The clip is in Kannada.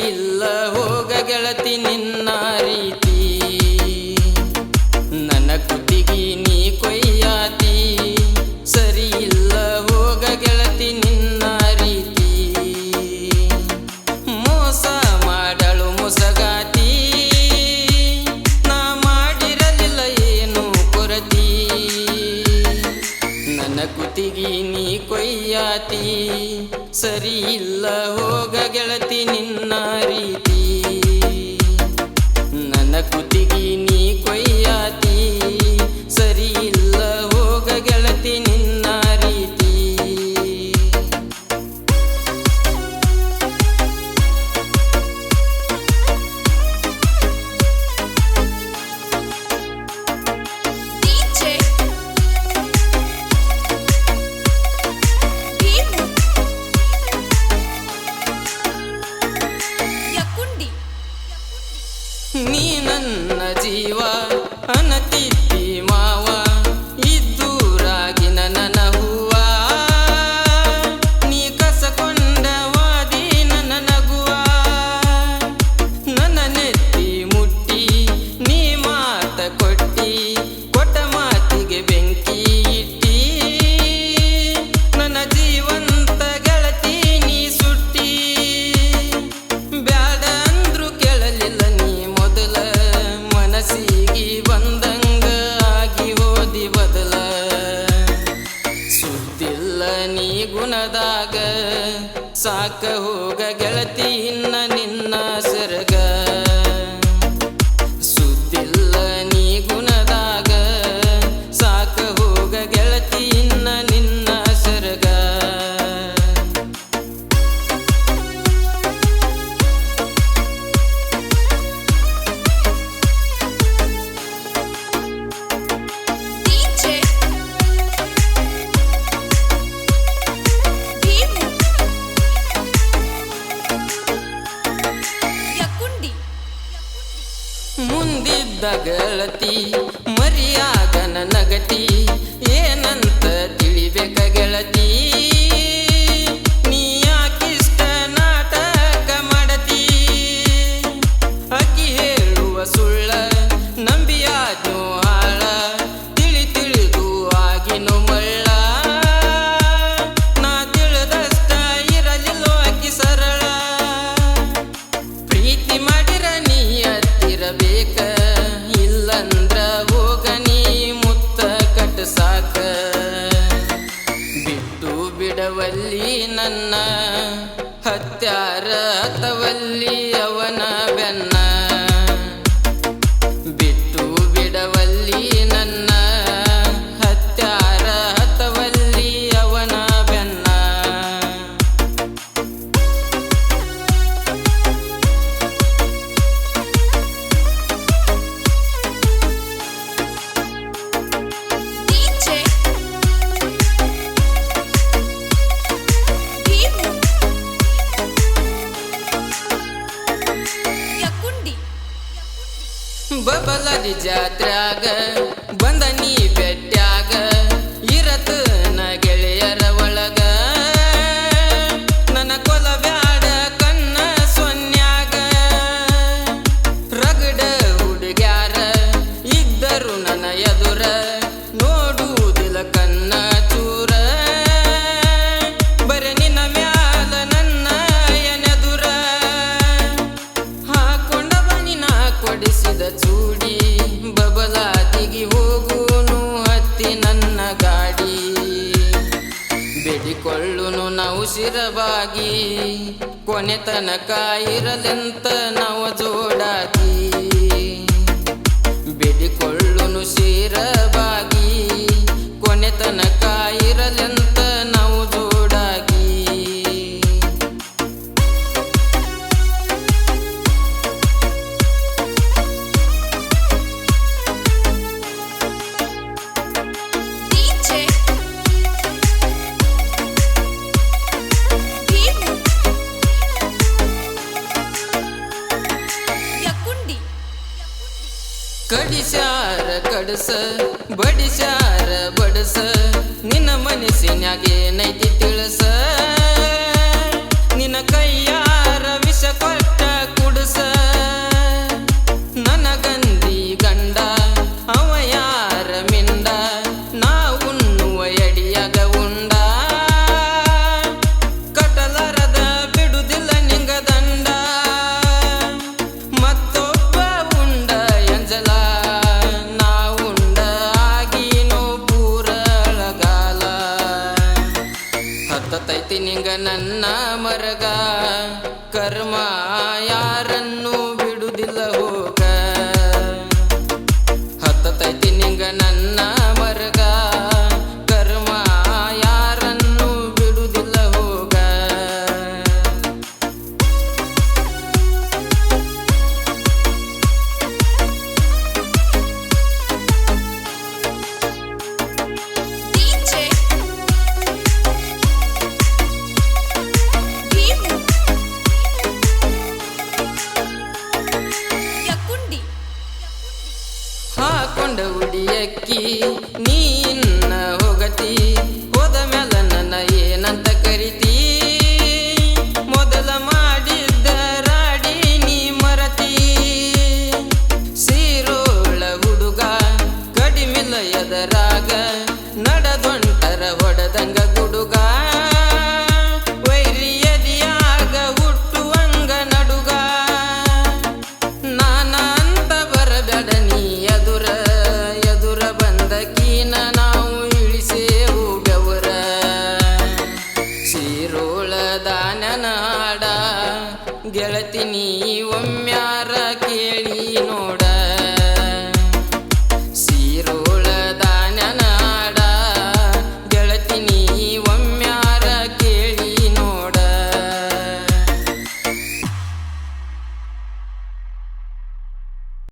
ಇಲ್ಲ ಹೋಗ ಗೆಳತಿ ನಿನ್ನ ರೀತಿ ನನ್ನ ಕುತ್ತಿಗೆ ನೀ ಕೊಯ್ಯಾತಿ ಸರಿ ಇಲ್ಲ ಹೋಗ ಗೆಳತಿ ನಿನ್ನ ರೀತಿ ಮೋಸ ಮಾಡಲು ಮುಸಗಾತಿ ನಾ ಮಾಡಿರಲಿಲ್ಲ ಏನು ಕೊರತಿ ನನ್ನ ಕುತ್ತಿಗೆ ನೀ ಕೊಯ್ಯಾತಿ ಸರಿ ಇಲ್ಲ ಹೋಗ ಗೆಳತಿ ನಿನ್ನ ರೀತಿ ನನ್ನ ಕುತ್ತಿಗೆ ನೀ ಕೊಯ್ಯಾತಿ ಸರಿ ಇಲ್ಲ ಹೋಗ ಗೆಳತಿ ನಿನ್ನ ರೀತಿ ನೀ ನನ್ನ ಜೀವ ಅನತಿದ್ದಿ ಮಾವ ಇದ್ದೂರಾಗಿನ ನನ್ನ ಹೂವ ನೀ ಕಸಕೊಂಡ ವಾದಿ ನನ್ನ ನಗುವ ನನ್ನ ನೆತ್ತಿ ಮುಟ್ಟಿ ನೀ ಮಾತ ಕೊಟ್ಟಿ ಕೊಟ್ಟ ಮಾತಿಗೆ ಬೆಂಕಿ ಇಟ್ಟಿ ನನ್ನ ಜೀವಂತ ಗೆಳತಿ ನೀ ಸುಟ್ಟಿ ಬ್ಯಾಡ ಅಂದ್ರು ಕೇಳಲಿಲ್ಲ ಮನಸ್ಸಿಗೆ ಬಂದಂಗ ಆಗಿ ಹೋದಿ ಬದಲ ಸುದ್ದಿಲ್ಲ ನೀ ಗುಣದಾಗ ಸಾಕ ಹೋಗ ಗೆಳತಿ ಇನ್ನ ನಿನ್ನ ಸೆರಗ ಸುದ್ದಿಲ್ಲ ನೀ ಗುಣದಾಗ ಸಾಕ ಹೋಗ ಗೆಳತಿ ಇನ್ನ ನಿನ್ನ ಸೆರಗ ಮುಂದಿದ್ದ ಗೆಳತಿ ಮರಿಯಾಗ ನನಗತಿ ಏನಂತ ತಿಳಿಬೇಕ ಗೆಳತಿ ನೀ ಯಾಕಿಷ್ಟ ನಾಟಕ ಮಾಡತಿ ಅಕ್ಕಿ ಹೇಳುವ ಸುಳ್ಳ ನಂಬಿಯಾದ್ನು ಹಾಳ ತಿಳಿದು ಆಗಿನು ಮಳ್ಳ ನಾ ತಿಳಿದಷ್ಟ ಇರಲಿಲ್ಲೋ ಅಕ್ಕಿ ಸರಳ ಪ್ರೀತಿ ಮಾಡಿರ ನೀ ಬೇಕ ಇಲ್ಲಂದ್ರ ಹೋಗ ನೀ ಮುತ್ತ ಕಟ್ಸಾಕ ಬಿಟ್ಟು ಬಿಡವಲ್ಲಿ ನನ್ನ ಹತ್ಯಾರ ಹತ್ತವಲ್ಲಿ ಅವನ ಬೆನ್ನ ಬಿಟ್ಟು ಬಿಡವಲ್ಲಿ ನನ್ನ ಹತ್ಯಾರ ಹತ್ತವಲ್ಲಿ ಅವನ ಬೆನ್ನ ಬಬಲದಿ ಜಾತ್ರ್ಯಾಗ ಬಂದ ನೀ ಬೆಟ್ಟ್ಯಾಗ ಇರತ ನ ಗೆಳೆಯರ ಒಳಗ ನನ್ನ ಕೊಲಬ್ಯಾಡ ಕಣ್ಣ ಸೊನ್ಯಾಗ ರಗಡ ಹುಡುಗ್ಯಾರ ಇದ್ದರು ನನ್ನ ಎದುರ ನೋಡುವುದಿಲ್ಲ ಕಣ್ಣ ಚೂರ ಬರೆ ನಿನ್ನ ಮ್ಯಾಲ ನನ್ನ ಎನೆದುರ ಹಾಕೊಂಡ ಬನಿನ ಕೊಡಿಸಿದ ಚೂಡಿ ಬಬಲಾದಿಗೆ ಹೋಗುನು ಹತ್ತಿ ನನ್ನ ಗಾಡಿ ಬೇಡಿಕೊಳ್ಳುನು ನಾವು ಶಿರವಾಗಿ ಕೊನೆ ತನಕ ಇರಲೆಂತ ನಾವು ಜೋಡಾಗಿ ಬೇಡಿಕೊಳ್ಳುನು ಶಿರವಾಗಿ ಕೊನೆ ತನಕ ಇರಲೆಂತ ನಾವು ಜೋಡಾಗಿ ಕಡಿಸ್ಯಾರ ಕಡಸ ಬಡಿಸ್ಯಾರ ಬಡಸ ನಿನ್ನ ಮನಸ್ಸಿನ್ಯಾಗೇನೈತಿ ತಿಳಿಸ ನಿನ್ನ ಕೈಯಾರ ವಿಷ ಕೊಟ್ಟ ನನ್ನ ಮರಗ ಕರ್ಮ ಯಾರನ್ನು ಬಿಡುದಿಲ್ಲ ಹೋಗ ಹತ್ತತೈತಿ ನಿಂಗ ನನ್ನ ಮರಗ ಕರ್ಮ ಯಾರನ್ನು ಬಿಡುದಿಲ್ಲ ಹೋಗ ಹಾಕೊಂಡ ಉಡಿಯಕ್ಕಿ ನೀನ್ನ ಹೋಗತಿ ಹೋದ ಮ್ಯಾಲ ನನ್ನ ಏನಂತ ಕರಿತಿ ಮೊದಲ ಮಾಡಿದ್ದ ರಾಡಿ ನೀ ಮರತಿ ಸೀರೋಳ ಹುಡುಗ ಕಡಿಮಿಲ್ಲ ಎದರಾಗ ನಡದೊಂಟರ ಹೊಡೆದಂಗ ಗುಡುಗ ವೈರಿಯದಿಯಾಗ ಹುಟ್ಟುವಂಗ ನಡುಗ ನಾನಂತ ಬರಬೇಡ ನೀ ಎದುರ ಬಂದಕೀನ ನಾವು ಇಳಿಸೇವು ಬೆವರ ಸೀರೋಳ ದಾನನ ಹಾಡ ಗೆಳತಿ